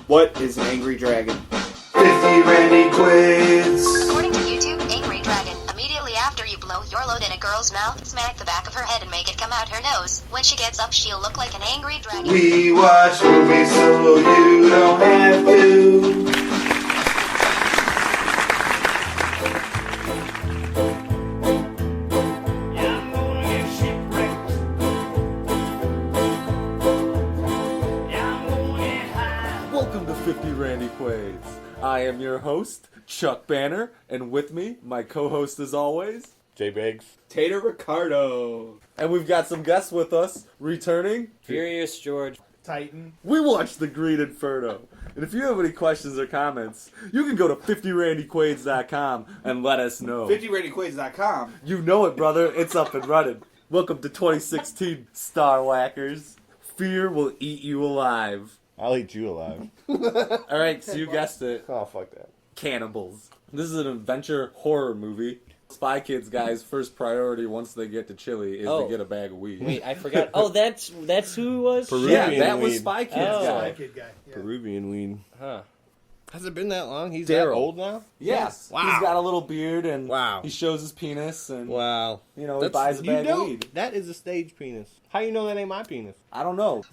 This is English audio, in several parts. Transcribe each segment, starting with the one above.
What is an angry dragon? 50 Randy quiz. According to YouTube, angry dragon. Immediately after you blow your load in a girl's mouth, smack the back of her head and make it come out her nose. When she gets up, she'll look like an angry dragon. We watch movies so you don't have to. Welcome to 50 Randy Quays. I am your host, Chuck Banner, and with me, my co-host as always, Jay Biggs. Tater Ricardo. and we've got some guests with us, returning. Furious George. Titan. We watched The Green Inferno, and if you have any questions or comments, you can go to 50randyquays.com and let us know. 50randyquiz.com. You know it, brother. It's up and running. Welcome to 2016, Star Whackers. Fear will eat you alive. I'll eat you alive. Alright, so you guessed it. Oh, fuck that. Cannibals. This is an adventure horror movie. Spy Kids guys' first priority once they get to Chile is to get a bag of weed. Wait, I forgot. Oh, that's who it was? Peruvian Yeah, that was weed. Spy Kids Oh. guy. Kid guy. Yeah. Peruvian weed. Huh. Has it been that long? He's Daryl. that old now? Yes. Wow. He's got a little beard and Wow. he shows his penis and Wow. he buys a bag of weed. That is a stage penis. How you know that ain't my penis? I don't know.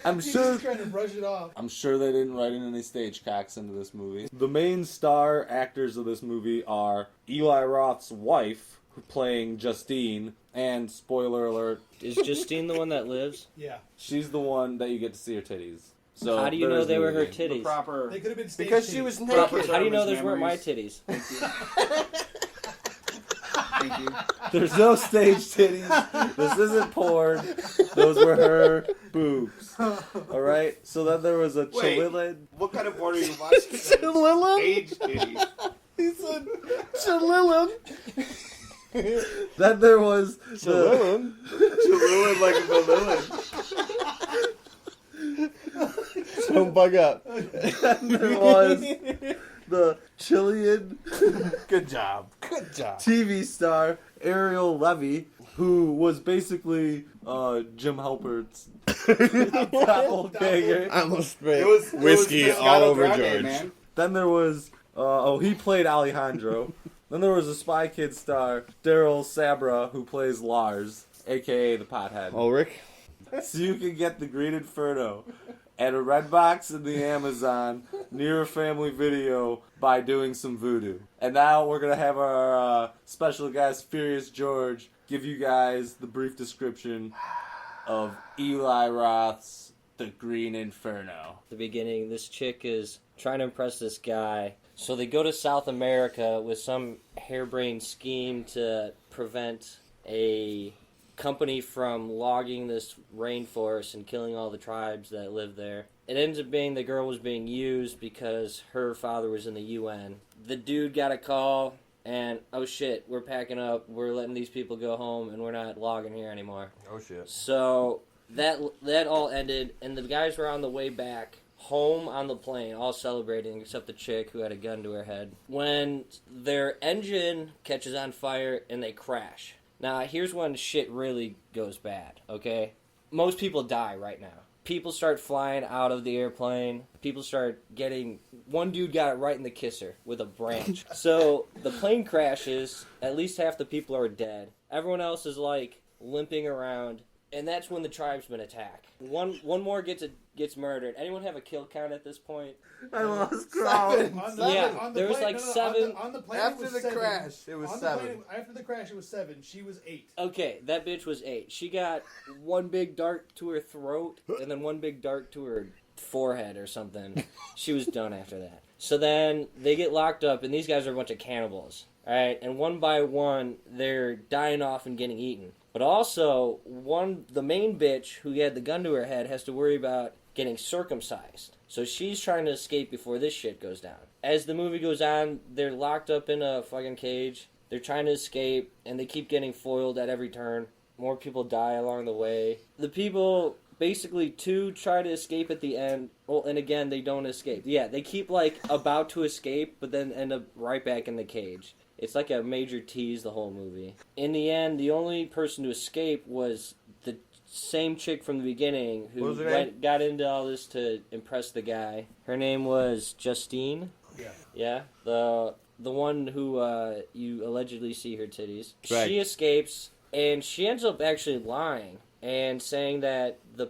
I'm He's sure just trying to brush it off. I'm sure they didn't write in any stage cocks into this movie. The main star actors of this movie are Eli Roth's wife, playing Justine, and spoiler alert, Is Justine the one that lives? Yeah. she's the one that you get to see her titties. So How do you there know is they were her nudity. The titties? proper... They could have been stage Because she titties. was Proper naked. How do you know service those weren't my memories. titties? Thank you. There's no stage titties. This isn't porn. Those were her boobs. Alright? So then there was a Wait. Chililid. What kind of porn are you watching? Stage titties. He said Chililid. Then there was the... Chililin like a villain. Don't bug up. There was the Chilean Good job. Good job. TV star Ariel Levy, who was basically Jim Halpert's doppelganger. I almost sprayed It was whiskey Moscato all over Grande, George. man. Then there was he played Alejandro. Then there was a Spy Kids star Daryl Sabra, who plays Lars, aka the pothead. Ulrich? So you can get The Green Inferno at a Redbox in the Amazon near a family video by doing some voodoo. And now we're going to have our special guest, Furious George, give you guys the brief description of Eli Roth's The Green Inferno. The beginning, this chick is trying to impress this guy. So they go to South America with some harebrained scheme to prevent a company from logging this rainforest and killing all the tribes that live there. It ends up being the girl was being used because her father was in the UN. The dude got a call and, oh shit, we're packing up, we're letting these people go home and we're not logging here anymore. Oh, shit. So that all ended and the guys were on the way back home on the plane, all celebrating except the chick who had a gun to her head, when their engine catches on fire and they crash. Now, here's when shit really goes bad, okay? Most people die right now. People start flying out of the airplane. People start getting... One dude got it right in the kisser with a branch. So, the plane crashes. At least half the people are dead. Everyone else is, like, limping around. And that's when the tribesmen attack. One more gets murdered. Anyone have a kill count at this point? I lost count. There was like 7. On the plane, After it was the 7. crash, it was On the 7. plane, after the crash, it was 7. She was 8. Okay, that bitch was 8. She got one big dart to her throat, and then one big dart to her forehead or something. She was done after that. So then they get locked up, and these guys are a bunch of cannibals. Alright, and one by one, they're dying off and getting eaten. But also, the main bitch who had the gun to her head has to worry about getting circumcised. So she's trying to escape before this shit goes down. As the movie goes on, they're locked up in a fucking cage. They're trying to escape, and they keep getting foiled at every turn. More people die along the way. The people, basically, 2 try to escape at the end. Well, and again, they don't escape. Yeah, they keep, like, about to escape, but then end up right back in the cage. It's like a major tease the whole movie. In the end, the only person to escape was the same chick from the beginning What who was her name? got into all this to impress the guy. Her name was Justine. Yeah. Yeah, the one who you allegedly see her titties. Right. She escapes, and she ends up actually lying and saying that the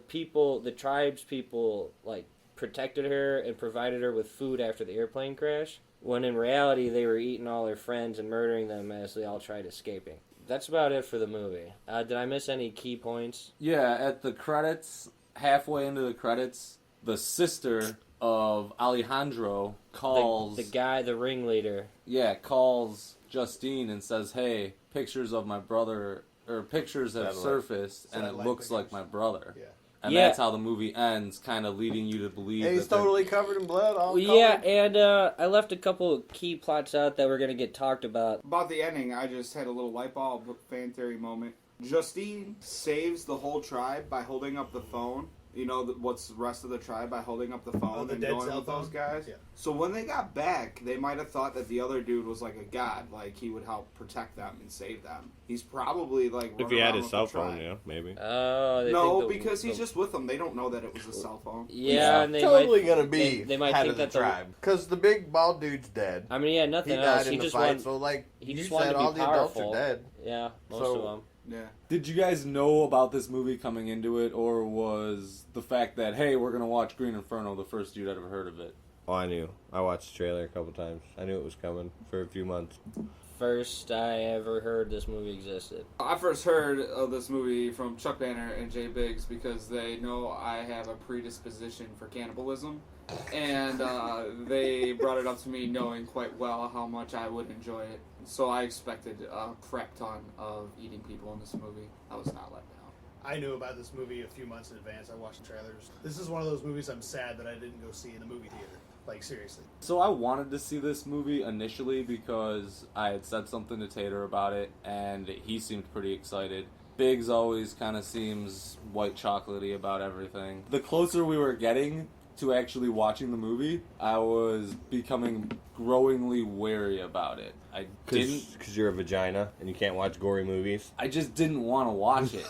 tribe's people, like, protected her and provided her with food after the airplane crash, when in reality they were eating all her friends and murdering them as they all tried escaping. That's about it for the movie. Did I miss any key points? Yeah, at the credits, halfway into the credits, the sister of Alejandro calls... The guy, the ringleader. Yeah, calls Justine and says, hey, pictures of my brother... Or pictures have surfaced, and it Satellite looks like pictures. my brother. Yeah. And Yeah. that's how the movie ends, kind of leading you to believe And he's that they're- totally covered in blood. All Yeah, colored. and I left a couple of key plots out that were going to get talked about. About the ending, I just had a little light bulb fan theory moment. Justine saves the whole tribe by holding up the phone. You know, what's the rest of the tribe by holding up the phone the and dead going cell with those phone? guys. Yeah. So when they got back, they might have thought that the other dude was like a god, like he would help protect them and save them. He's probably like If running he had around his with cell the tribe. phone, yeah, maybe. Oh, they No, think because he's just with them. They don't know that it was a cell phone. Yeah, and they totally might, gonna be they might head think of the that the- tribe. Because the big bald dude's dead. I mean, yeah, He nothing died else. in He the just fight, wanted. so like He you just wanted said, to be all the adults powerful. are dead. Yeah, most So- of them. Yeah. Did you guys know about this movie coming into it, or was the fact that, hey, we're going to watch Green Inferno the first you'd ever heard of it? Oh, I knew. I watched the trailer a couple times. I knew it was coming for a few months. First I ever heard this movie existed. I first heard of this movie from Chuck Banner and Jay Biggs because they know I have a predisposition for cannibalism. And they brought it up to me knowing quite well how much I would enjoy it. So I expected a crap ton of eating people in this movie. I was not let down. I knew about this movie a few months in advance. I watched the trailers. This is one of those movies I'm sad that I didn't go see in the movie theater. Like, seriously. So I wanted to see this movie initially because I had said something to Tater about it, and he seemed pretty excited. Biggs always kind of seems white chocolatey about everything. The closer we were getting to actually watching the movie, I was becoming growingly wary about it. I Because you're a vagina and you can't watch gory movies. I just didn't want to watch it.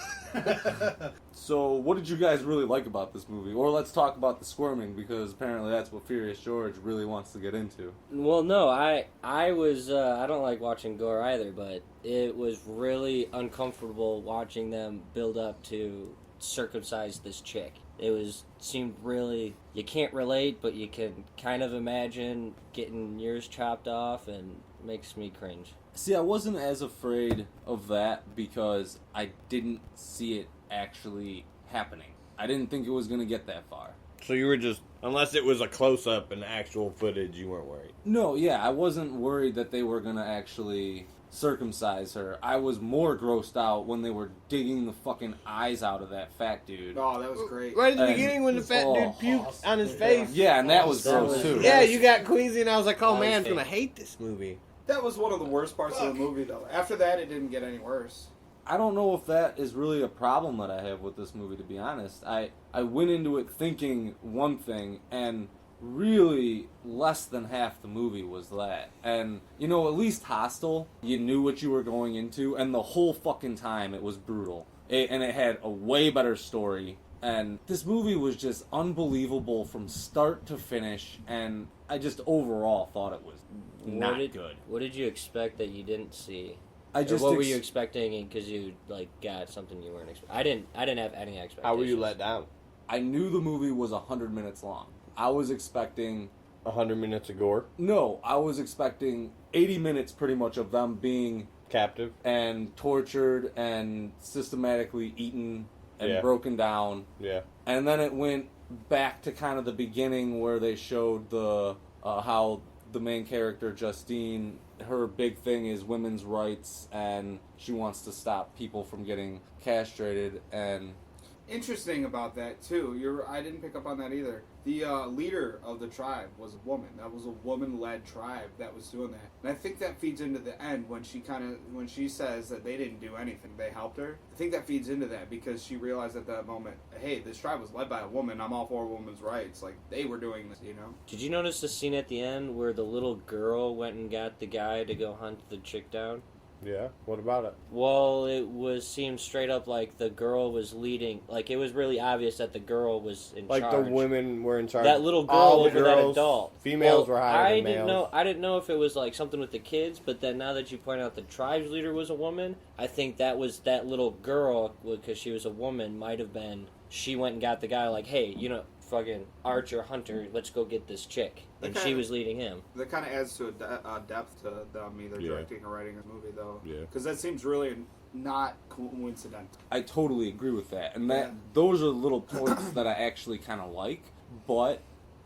So, what did you guys really like about this movie? Or let's talk about the squirming, because apparently that's what Furious George really wants to get into. Well, no, I was I don't like watching gore either, but it was really uncomfortable watching them build up to circumcise this chick. It seemed really, you can't relate, but you can kind of imagine getting yours chopped off, and it makes me cringe. See, I wasn't as afraid of that because I didn't see it actually happening. I didn't think it was going to get that far. So you were just, unless it was a close-up and actual footage, you weren't worried. No, yeah, I wasn't worried that they were going to actually circumcise her. I was more grossed out when they were digging the fucking eyes out of that fat dude. Oh, that was great. Right at the And- beginning when the fat oh, dude puked on his face. Yeah, and that was That gross was- too. Yeah, you got queasy, and I was like, oh That man, was I'm gonna fake. hate this movie. That was one of the worst parts of the movie, though. After that, it didn't get any worse. I don't know if that is really a problem that I have with this movie, to be honest. I went into it thinking one thing, and really less than half the movie was that. And, you know, at least Hostel, you knew what you were going into, and the whole fucking time it was brutal. And it had a way better story. And this movie was just unbelievable from start to finish, and I just overall thought it was not good. What did you expect that you didn't see? I Or just what were you expecting because you got something you weren't expecting? I didn't have any expectations. How were you let down? I knew the movie was 100 minutes long. I was expecting 100 minutes of gore? No, I was expecting 80 minutes pretty much of them being Captive? and tortured and systematically eaten and Yeah. broken down. Yeah. And then it went back to kind of the beginning where they showed the how the main character, Justine, her big thing is women's rights, and she wants to stop people from getting castrated. And Interesting about that, too. I didn't pick up on that either. The leader of the tribe was a woman. That was a woman-led tribe that was doing that. And I think that feeds into the end when she says that they didn't do anything, they helped her. I think that feeds into that because she realized at that moment, hey, this tribe was led by a woman. I'm all for women's rights. Like, they were doing this, you know? Did you notice the scene at the end where the little girl went and got the guy to go hunt the chick down? Yeah. What about it? Well, seemed straight up like the girl was leading. Like, it was really obvious that the girl was in Like charge. the women were in charge. That little girl All the over that girls, adult. Females were higher than males. I didn't know if it was like something with the kids, but then now that you point out the tribe's leader was a woman, I think that was that little girl, because she was a woman, might have been. She went and got the guy like, hey, fucking Archer Hunter, let's go get this chick, and she was leading him. That kind of adds to a depth to them either directing or writing a movie, though. Yeah. Because that seems really not coincidental. I totally agree with that, and those are little points that I actually kind of like. But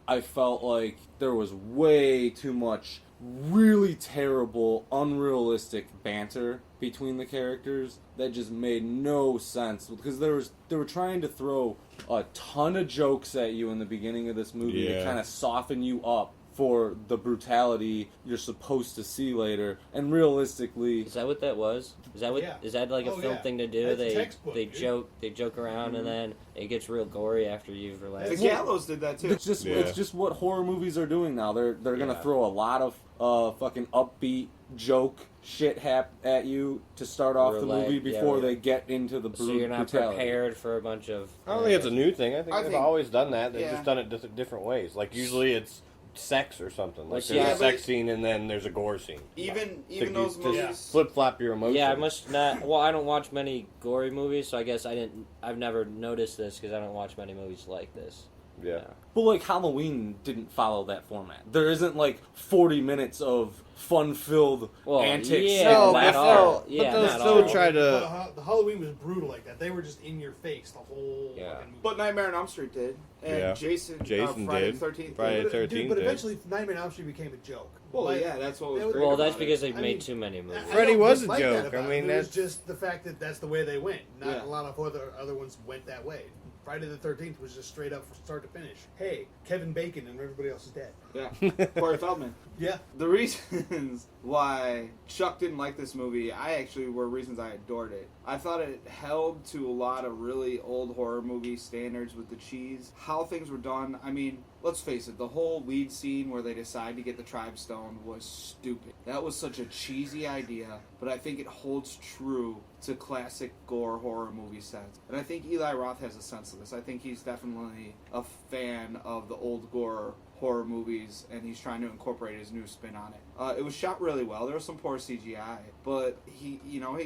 I felt like there was way too much really terrible, unrealistic banter between the characters that just made no sense, because they were trying to throw a ton of jokes at you in the beginning of this movie to kind of soften you up for the brutality you're supposed to see later. And realistically, is that what that was? Is that what? Yeah. Is that like a film thing to do? That's a textbook, they dude. joke around, and then it gets real gory after you've The relaxed. Gallows did that too. it's just what horror movies are doing now. They're gonna throw a lot of fucking upbeat joke shit at you to start off the movie before they get into the So you're not brutality. prepared for a bunch of. I don't think it's a new thing. I think they've think- always done that. They've yeah. just done it different ways. Like usually it's sex or something. Like Yeah, there's a but- sex scene and then there's a gore scene. Even To those movies. flip flop your emotions. Yeah, I must not. Well, I don't watch many gory movies, so I guess I've never noticed this because I don't watch many movies like this. Yeah. But like Halloween didn't follow that format. There isn't like 40 minutes of fun-filled antics yeah, and not laughter. all. but Yeah, they'll not still all. try to. The Halloween was brutal like that. They were just in your face the whole Yeah. fucking movie. But Nightmare on Elm Street did. And Yeah. Jason did. Friday the 13th. Friday the But, 13th dude, but did. eventually Nightmare on Elm Street became a joke. Well, Like, yeah, that's what was that was- great Well, about that's because it. they've I made mean, too many movies. I Freddy don't was a dislike that joke. about I it. mean, it was that's- just the fact that that's the way they went. Not Yeah. a lot of other ones went that way. Friday the 13th was just straight up from start to finish. Hey, Kevin Bacon and everybody else is dead. Yeah, Corey Feldman. Yeah. The reasons why Chuck didn't like this movie, were reasons I adored it. I thought it held to a lot of really old horror movie standards with the cheese, how things were done. I mean, let's face it, the whole lead scene where they decide to get the tribe stone was stupid. That was such a cheesy idea, but I think it holds true to classic gore horror movie sets. And I think Eli Roth has a sense of this. I think he's definitely a fan of the old gore horror movies, and he's trying to incorporate his new spin on it. It was shot really well. There was some poor CGI, but he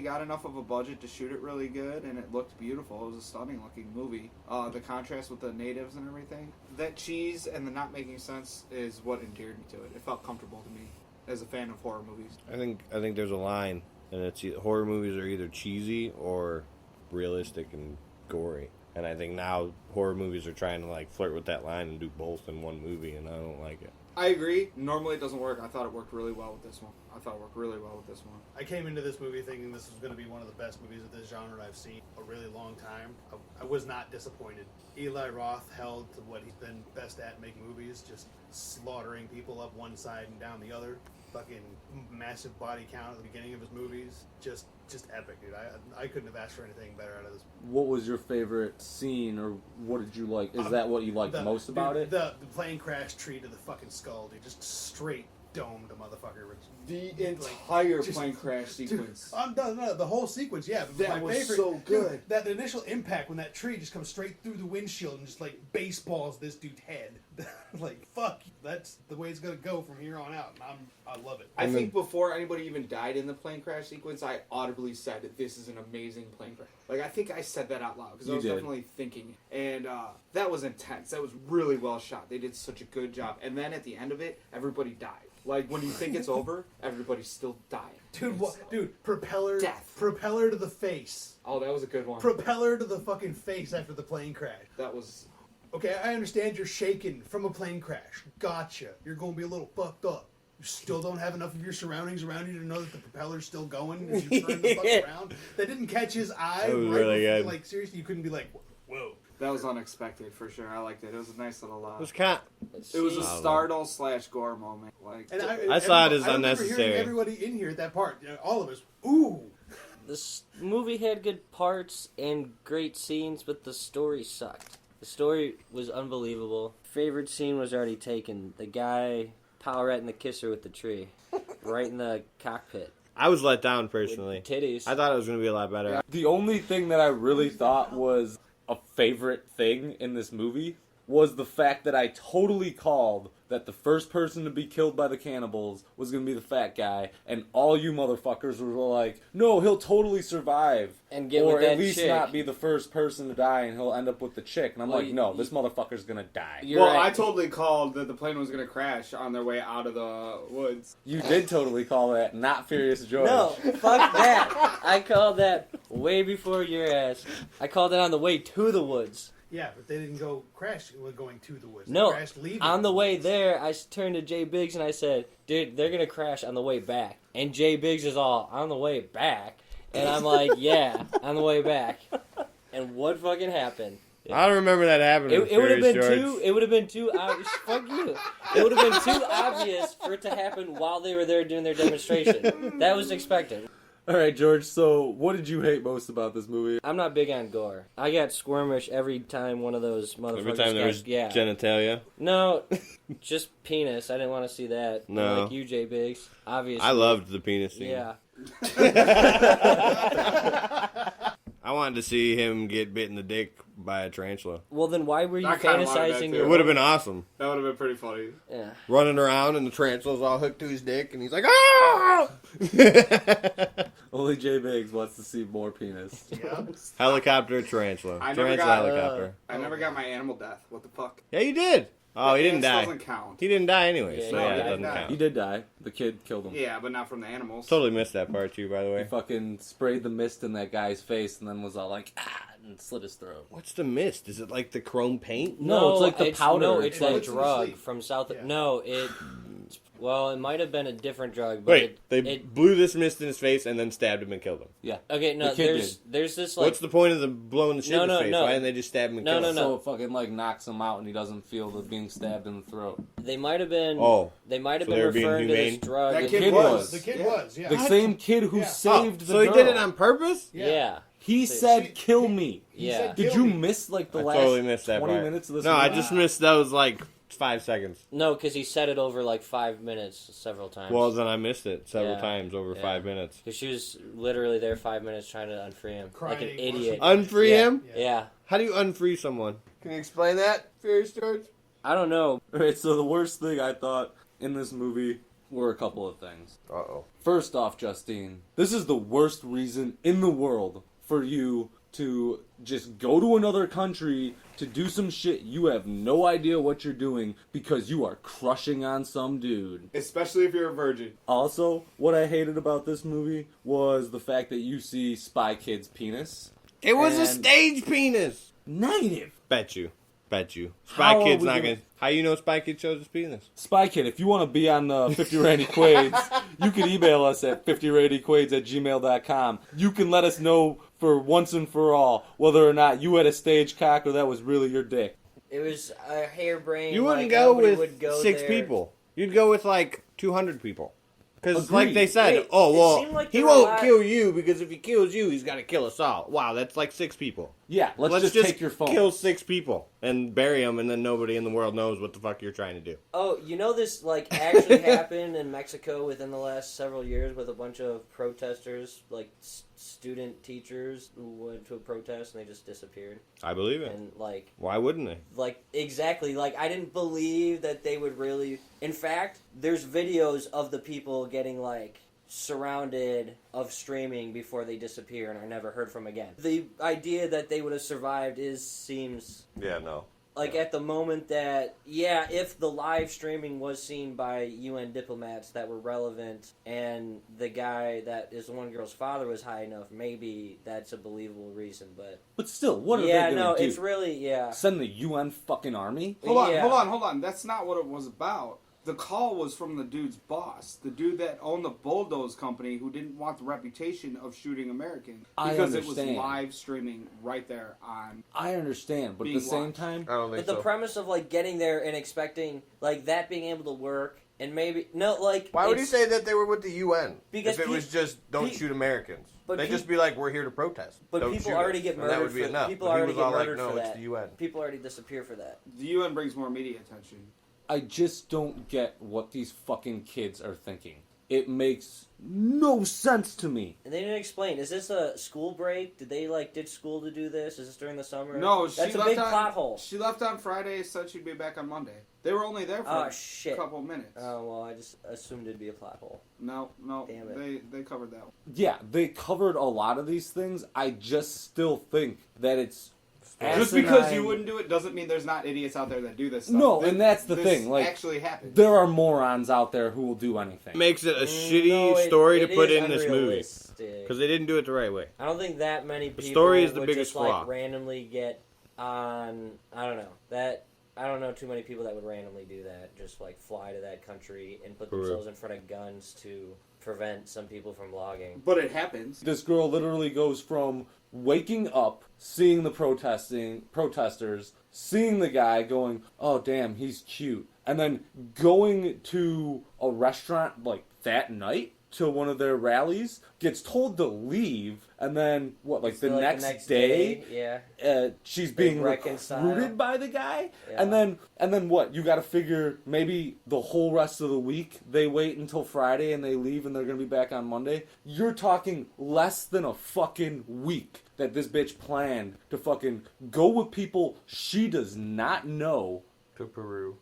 got enough of a budget to shoot it really good, and it looked beautiful. It was a stunning looking movie. The contrast with the natives and everything, that cheese and the not making sense is what endeared me to it. It felt comfortable to me as a fan of horror movies. I think there's a line, and it's horror movies are either cheesy or realistic and gory. And I think now horror movies are trying to like flirt with that line and do both in one movie, and I don't like it. I agree. Normally it doesn't work. I thought it worked really well with this one. I came into this movie thinking this was going to be one of the best movies of this genre I've seen a really long time. I was not disappointed. Eli Roth held to what he's been best at, making movies, just slaughtering people up one side and down the other. Fucking massive body count at the beginning of his movies. Just epic, dude. I couldn't have asked for anything better out of this. What was your favorite scene, or what did you like? Is that what you liked most about it? The plane crash tree to the fucking skull, dude. Just straight domed the motherfucker. The entire plane crash sequence. No, the whole sequence, yeah. But That my was favorite, so good. Dude, that initial impact when that tree just comes straight through the windshield and just like baseballs this dude's head. Like, fuck, that's the way it's gonna go from here on out. And I love it. I think before anybody even died in the plane crash sequence, I audibly said that this is an amazing plane crash. Like, I think I said that out loud because I was definitely thinking it. And that was intense. That was really well shot. They did such a good job. And then at the end of it, everybody died. Like, when you think it's over, everybody's still dying. Dude, propeller to the face. Oh, that was a good one. Propeller to the fucking face after the plane crash. That was... Okay, I understand you're shaken from a plane crash. Gotcha. You're going to be a little fucked up. You still don't have enough of your surroundings around you to know that the propeller's still going as you turn the fuck around. That didn't catch his eye. That was right really before, good. Like, seriously, you couldn't be like, whoa. That was unexpected, for sure. I liked it. It was a nice little... It was kind. It was a startle/gore moment. Like, And I saw it as I remember unnecessary. hearing everybody in here at that part, all of us, ooh. This movie had good parts and great scenes, but the story sucked. The story was unbelievable. Favorite scene was already taken. The guy power ratting the kisser with the tree. Right in the cockpit. I was let down personally. Titties. I thought it was going to be a lot better. The only thing that I really thought was a favorite thing in this movie was the fact that I totally called that the first person to be killed by the cannibals was going to be the fat guy, and all you motherfuckers were like, no, he'll totally survive. And get or with that at least chick. not be the first person to die, and he'll end up with the chick. And I'm Well, like, no, this motherfucker's going to die. You're Well, right. I totally called that the plane was going to crash on their way out of the woods. You did totally call that, not Furious George. No, fuck that. I called that way before your ass. I called it on the way to the woods. Yeah, but they didn't go crash going to the woods. No, They crashed leaving. on the way there, I turned to Jay Biggs and I said, dude, they're going to crash on the way back. And Jay Biggs is all, on the way back? And I'm like, yeah, on the way back. And what fucking happened? I don't remember that happening. It would have been George. too. It would have been too obvious. Fuck you. It would have been too obvious for it to happen while they were there doing their demonstration. That was expected. All right, George, so what did you hate most about this movie? I'm not big on gore. I got squirmish every time one of those motherfuckers. Every time there was genitalia. No, just penis. I didn't want to see that. No. Like you, Jay Biggs. Obviously. I loved the penis scene. Yeah. I wanted to see him get bit in the dick by a tarantula. Well, then why were you I kinda wanted that fantasizing too. your? It would have been awesome. That would have been pretty funny. Yeah. Running around and the tarantula's all hooked to his dick and he's like, ah! Only Jay Biggs wants to see more penis. Yeah. Helicopter tarantula. I never Tarantula got- helicopter. I never got my animal death. What the fuck? Yeah, you did. Oh, he didn't This die. doesn't count. He didn't die anyway, Yeah, so no, yeah, he it doesn't didn't die. He count. did die. The kid killed him. Yeah, but not from the animals. Totally missed that part too, by the He way. fucking sprayed the mist in that guy's face and then was all like, ah, and slit his throat. What's the mist? Is it like the chrome paint? No, it's like the powder. No, it's that Bullets in the drug sleep. from South. Yeah. No, it. Well, it might have been a different drug, but Wait, they it blew this mist in his face and then stabbed him and killed him. Yeah. okay. No, The kid there's this like What's the point of the blowing the shit No, in his no, face? no. Why didn't they just stab him and No, kill no, him? no. So it fucking like knocks him out and he doesn't feel the being stabbed in the throat. they might have been. Oh, They might have so been they were being referring to this humane? drug. That as- kid kid was. The kid Yeah. was, yeah. The same kid who Yeah. saved the so he girl. did it on purpose? Yeah. He said, "Kill me." Yeah. said, Did "Kill you me." miss like the I last totally missed that 20 part. minutes of this No, movie? I just missed those like 5 seconds. No, because he said it over like 5 minutes several times. Well, then I missed it several Yeah. times over Yeah. 5 minutes. because she was literally there 5 minutes trying to unfree him, like an Crying, idiot. Unfree Yeah. him? Yeah. How do you unfree someone? Can you explain that, Furious George? I don't know. Alright, so the worst thing I thought in this movie were a couple of things. Uh-oh. First off, Justine, this is the worst reason in the world for you to just go to another country to do some shit you have no idea what you're doing because you are crushing on some dude. Especially if you're a virgin. Also, what I hated about this movie was the fact that you see Spy Kid's penis. It was a And- stage penis. Negative. Bet you. Bet you. How Spy are Kid's we not gonna- gonna... How you know Spy Kid shows his penis? Spy Kid, if you want to be on the 50 Randy Quades, you can email us at 50randyquades@gmail.com. You can let us know for once and for all whether or not you had a stage cock or that was really your dick. It was a harebrained. You wouldn't like, go nobody with would go 6 there. people. You'd go with like 200 people. Because, like Agreed. they said, Wait, oh, it well, seemed like he there were a won't lot- kill you because if he kills you, he's got to kill us all. Wow, that's like 6 people. Yeah, let's just take your phone. kill 6 people and bury them, and then nobody in the world knows what the fuck you're trying to do. Oh, you know this like actually happened in Mexico within the last several years with a bunch of protesters, like student teachers who went to a protest and they just disappeared. I believe it. And like Why wouldn't they? exactly, like I didn't believe that they would really. In fact, there's videos of the people getting like surrounded of streaming before they disappear and are never heard from again. The idea that they would have survived seems Yeah, no. like at the moment that, yeah, if the live streaming was seen by UN diplomats that were relevant and the guy that is the one girl's father was high enough, maybe that's a believable reason, but But still, what are yeah, they no, going to do? it's really, yeah. Send the UN fucking army? Hold Yeah. on. That's not what it was about. The call was from the dude's boss, the dude that owned the Bulldoze company, who didn't want the reputation of shooting Americans I because it was understand. live streaming right there on. I understand, but at Being the same watched. time, I don't But the premise of like getting there and expecting like that being able to work and maybe no like Why would you it's- say that they were with the UN? Because if it was just don't pe- shoot Americans. but They'd pe- just be like, we're here to protest. But Don't people shoot already us. get And murdered that would be for enough. people But he already was get all like, murdered no, for it's that. the UN. People already disappear for that. The UN brings more media attention. I just don't get what these fucking kids are thinking. It makes no sense to me. And they didn't explain. Is this a school break? Did they ditch school to do this? Is this during the summer? No, that's a big plot hole. She left on Friday, said she'd be back on Monday. They were only there for a couple minutes. Oh well, I just assumed it'd be a plot hole. No, damn it. They covered that one. Yeah, they covered a lot of these things. I just still think that it's just because you wouldn't do it doesn't mean there's not idiots out there that do this stuff. No, and that's the thing. Like, actually happens. There are morons out there who will do anything. Makes it a shitty story to put in this movie because they didn't do it the right way. I don't think that many people the story is the would biggest just flaw. like randomly get on. I don't know too many people that would randomly do that. Just like fly to that country and put themselves in front of guns to prevent some people from logging. But it happens. This girl literally goes from waking up, seeing the protesters, seeing the guy going, oh damn, he's cute, and then going to a restaurant like that night to one of their rallies, gets told to leave, and then the next day yeah, she's being recruited by the guy, yeah. and then what? You got to figure maybe the whole rest of the week they wait until Friday and they leave and they're gonna be back on Monday. You're talking less than a fucking week that this bitch planned to fucking go with people she does not know To Peru.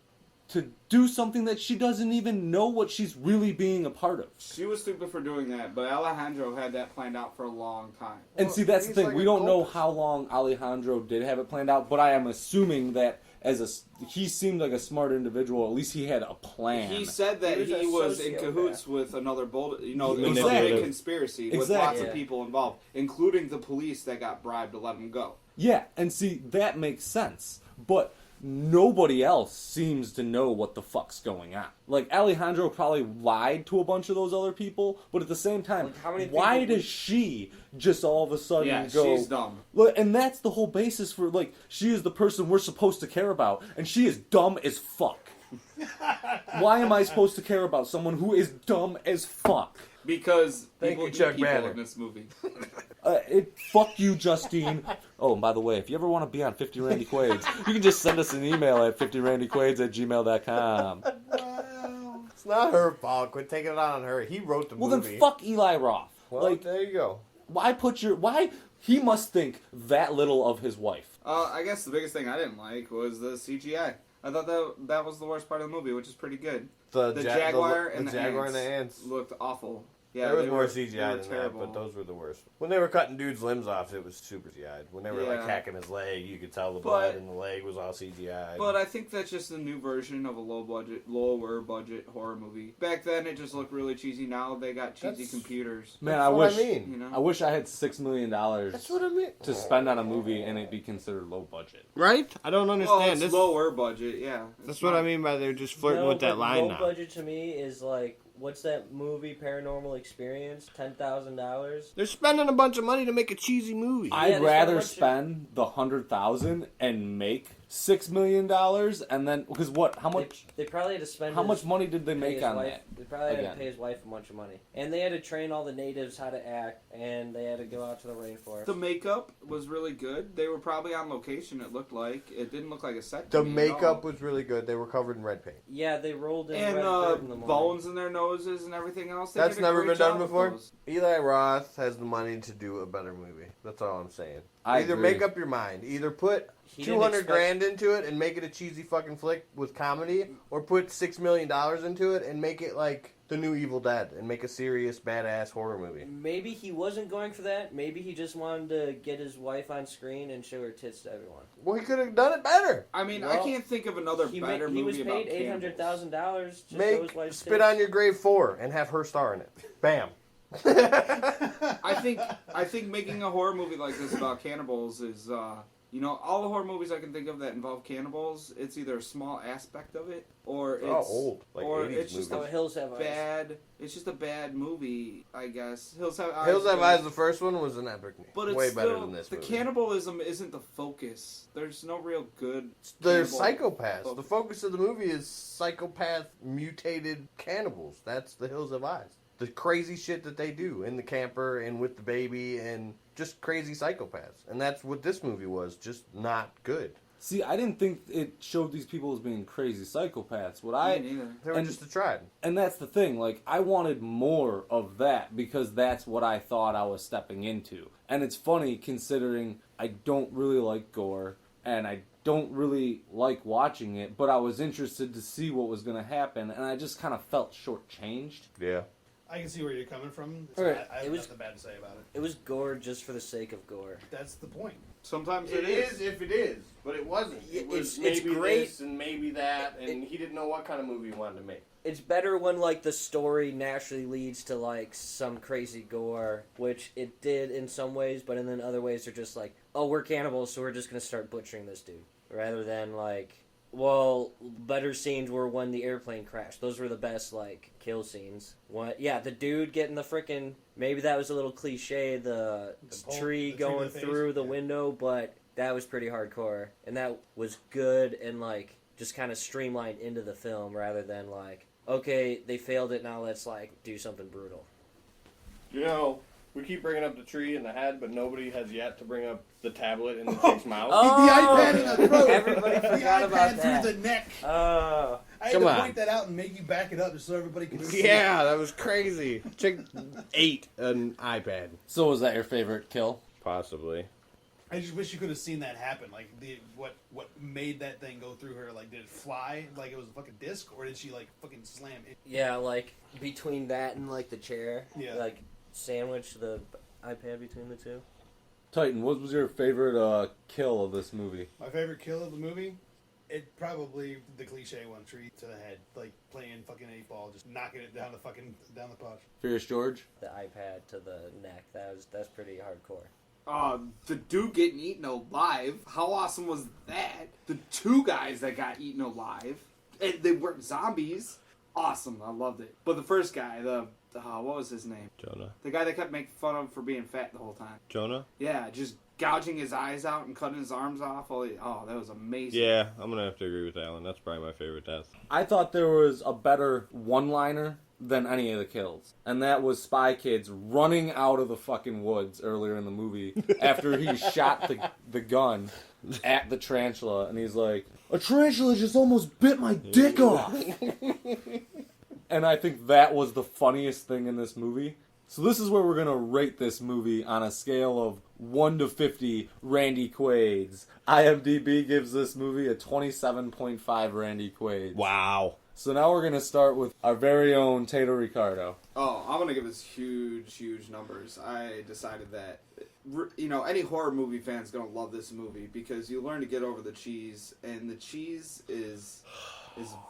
to do something that she doesn't even know what she's really being a part of. She was stupid for doing that, but Alejandro had that planned out for a long time. And see, that's the thing. We don't know how long Alejandro did have it planned out, but I am assuming that he seemed like a smart individual. At least he had a plan. He said that he was in cahoots with another it was a big conspiracy with lots of people involved, including the police that got bribed to let him go. Yeah, and see, that makes sense. But nobody else seems to know what the fuck's going on. Like, Alejandro probably lied to a bunch of those other people, but at the same time, why does she just all of a sudden go... she's dumb. And that's the whole basis for, like, she is the person we're supposed to care about, and she is dumb as fuck. Why am I supposed to care about someone who is dumb as fuck? Because people Banner. in this movie. Fuck you, Justine. Oh, and by the way, if you ever want to be on 50 Randy Quaid, you can just send us an email at 50randyquaids@gmail.com. It's not her fault. Quit taking it on her. He wrote the movie. Well, then fuck Eli Roth. Well, there you go. Why he must think that little of his wife. I guess the biggest thing I didn't like was the CGI. I thought that was the worst part of the movie, which is pretty good. The jaguar and the ants looked awful. Yeah, there was more CGI than terrible. that, but those were the worst. When they were cutting dudes' limbs off, it was super CGI. When they were like hacking his leg, you could tell the blood in the leg was all CGI. But I think that's just a new version of a lower budget horror movie. Back then, it just looked really cheesy. Now they got cheesy computers. Man, I wish I had $6 million to spend on a movie and it be considered low budget. Right? I don't understand. Well, it's lower budget, yeah. That's what I mean by they're just flirting with that line now. Low budget to me is like, what's that movie, Paranormal Experience? $10,000? They're spending a bunch of money to make a cheesy movie. I'd rather spend the $100,000 and make $6 million, and then because how much? They probably had to spend. How much money did they make on that? They probably had to pay his wife a bunch of money, and they had to train all the natives how to act, and they had to go out to the rainforest. The makeup was really good. They were probably on location. It looked like it didn't look like a set. The makeup was really good. They were covered in red paint. Yeah, they rolled in and red dirt in the morning. bones in their noses and everything else. That's never been done before. Eli Roth has the money to do a better movie. That's all I'm saying. Either make up your mind. Either put $200,000 into it and make it a cheesy fucking flick with comedy, or put $6 million into it and make it like the new Evil Dead and make a serious badass horror movie. Maybe he wasn't going for that. Maybe he just wanted to get his wife on screen and show her tits to everyone. Well, he could have done it better. I mean, I can't think of another better movie about cannibals. He was paid $800,000 to make show his wife's Spit tits. on Your Grave 4 and have her star in it. Bam. I think making a horror movie like this about cannibals is, all the horror movies I can think of that involve cannibals, it's either a small aspect of it, or it's old, like or 80s it's just movies. Hills Have Eyes. bad. It's just a bad movie, I guess. Hills Have Eyes. Hills Have Eyes, the first one, was an epic movie. But it's way still, better than this the movie. cannibalism isn't the focus. There's no real good. They're cannibal psychopaths. focus. The focus of the movie is psychopath mutated cannibals. That's the Hills Have Eyes. The crazy shit that they do in the camper and with the baby and just crazy psychopaths. And that's what this movie was, just not good. See, I didn't think it showed these people as being crazy psychopaths. Me neither. They were just a tribe. And that's the thing, like, I wanted more of that because that's what I thought I was stepping into. And it's funny considering I don't really like gore and I don't really like watching it, but I was interested to see what was going to happen, and I just kind of felt shortchanged. Yeah. I can see where you're coming from. Alright. I have nothing bad to say about it. It was gore just for the sake of gore. That's the point. Sometimes It is if it is, but it wasn't. It was maybe great. this and maybe that, and he didn't know what kind of movie he wanted to make. It's better when, like, the story naturally leads to, like, some crazy gore, which it did in some ways, but in then other ways they're just like, oh, we're cannibals, so we're just going to start butchering this dude. Rather than, like, well, better scenes were when the airplane crashed. Those were the best, like, kill scenes. What? Yeah, the dude getting the frickin', maybe that was a little cliche, the tree going through the window, but that was pretty hardcore. And that was good and, like, just kind of streamlined into the film rather than, like, okay, they failed it, now let's, like, do something brutal. You know, we keep bringing up the tree and the head, but nobody has yet to bring up the tablet in the chick's mouth. The iPad in the throat. Everybody The forgot about iPad that. through the neck. Oh. I had Come to on. point that out and make you back it up just so everybody could see. Yeah, that was crazy. Chick ate an iPad. So was that your favorite kill? Possibly. I just wish you could have seen that happen. Like, what made that thing go through her? Like, did it fly like it was a fucking disc, or did she like fucking slam it? Yeah, like, between that and, like, the chair. Yeah. Like, sandwich the iPad between the two. Titan, what was your favorite kill of this movie? My favorite kill of the movie? It probably the cliche one, tree to the head, like playing fucking 8-ball, just knocking it down the pouch. Fierce George? The iPad to the neck. That's pretty hardcore. The dude getting eaten alive. How awesome was that? The two guys that got eaten alive, and they weren't zombies. Awesome, I loved it. But the first guy, what was his name? Jonah. The guy that kept making fun of him for being fat the whole time. Jonah? Yeah, just gouging his eyes out and cutting his arms off. Oh, that was amazing. Yeah, I'm going to have to agree with that one. That's probably my favorite death. I thought there was a better one-liner than any of the kills. And that was Spy Kids running out of the fucking woods earlier in the movie after he shot the gun at the tarantula. And he's like, a tarantula just almost bit my dick off. And I think that was the funniest thing in this movie. So this is where we're going to rate this movie on a scale of 1 to 50 Randy Quaid's. IMDb gives this movie a 27.5 Randy Quaid's. Wow. So now we're going to start with our very own Tato Ricardo. Oh, I'm going to give this huge numbers. I decided that, any horror movie fan's going to love this movie because you learn to get over the cheese, and the cheese is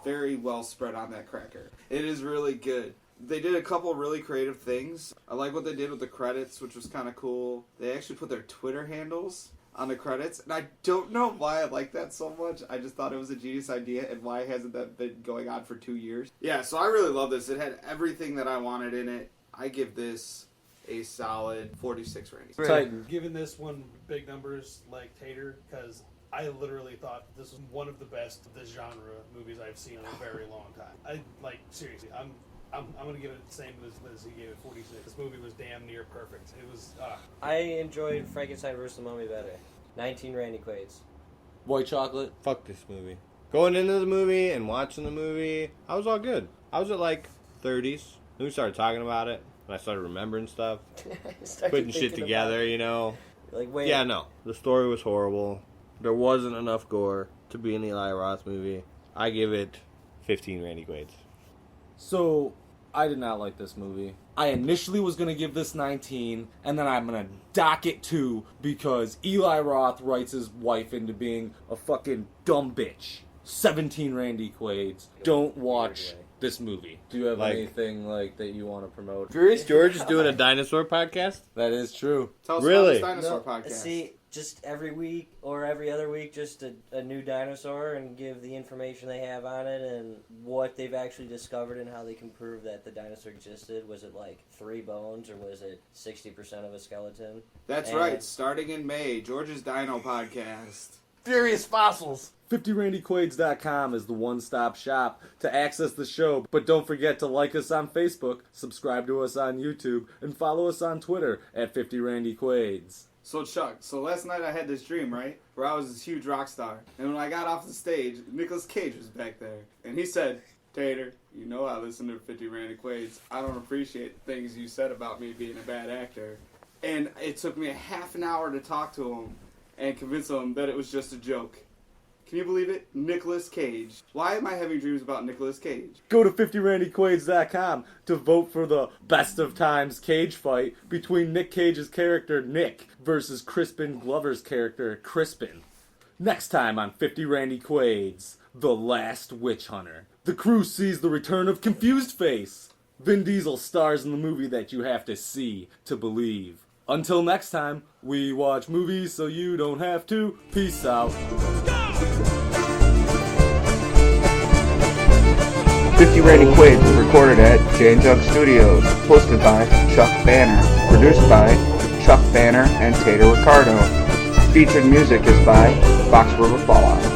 very well spread on that cracker. It is really good. They did a couple really creative things. I like what they did with the credits, which was kind of cool. They actually put their Twitter handles on the credits, and I don't know why I like that so much. I just thought it was a genius idea, and why hasn't that been going on for 2 years? Yeah, so I really love this. It had everything that I wanted in it. I give this a solid 46 ratings. Titan. Giving this one big numbers like Tater, because I literally thought this was one of the best of this genre movies I've seen in a very long time. Seriously, I'm gonna give it the same as he gave it, 46. This movie was damn near perfect. It was. I enjoyed Frankenstein vs. the Mummy better. 19 Randy Quaid's. White chocolate. Fuck this movie. Going into the movie and watching the movie, I was all good. I was at like 30s. Then we started talking about it, and I started remembering stuff, putting shit together, Like, wait. Yeah, no. The story was horrible. There wasn't enough gore to be an Eli Roth movie. I give it 15 Randy Quaid's. So, I did not like this movie. I initially was going to give this 19, and then I'm going to dock it 2 because Eli Roth writes his wife into being a fucking dumb bitch. 17 Randy Quaid's. Don't watch this movie. Do you have anything that you want to promote? Furious George is doing a dinosaur podcast? That is true. Tell us Really? about this dinosaur podcast. See, just every week or every other week, just a new dinosaur and give the information they have on it and what they've actually discovered and how they can prove that the dinosaur existed. Was it like 3 bones or was it 60% of a skeleton? That's right. Starting in May, George's Dino Podcast. Furious Fossils. 50randyquades.com is the one-stop shop to access the show, but don't forget to like us on Facebook, subscribe to us on YouTube, and follow us on Twitter at 50randyquades. So Chuck, last night I had this dream, right? Where I was this huge rock star. And when I got off the stage, Nicolas Cage was back there. And he said, Tater, you know I listen to 50 Randy Quaid's. I don't appreciate the things you said about me being a bad actor. And it took me a half an hour to talk to him and convince him that it was just a joke. Can you believe it? Nicolas Cage. Why am I having dreams about Nicolas Cage? Go to 50randyquades.com to vote for the best of times cage fight between Nick Cage's character Nick versus Crispin Glover's character Crispin. Next time on 50 Randy Quaid's The Last Witch Hunter. The crew sees the return of Confused Face. Vin Diesel stars in the movie that you have to see to believe. Until next time, we watch movies so you don't have to. Peace out. 50 Randy Quaid was recorded at J & Jug Studios, hosted by Chuck Banner, produced by Chuck Banner and Tater Ricardo. Featured music is by Fox River Fallout.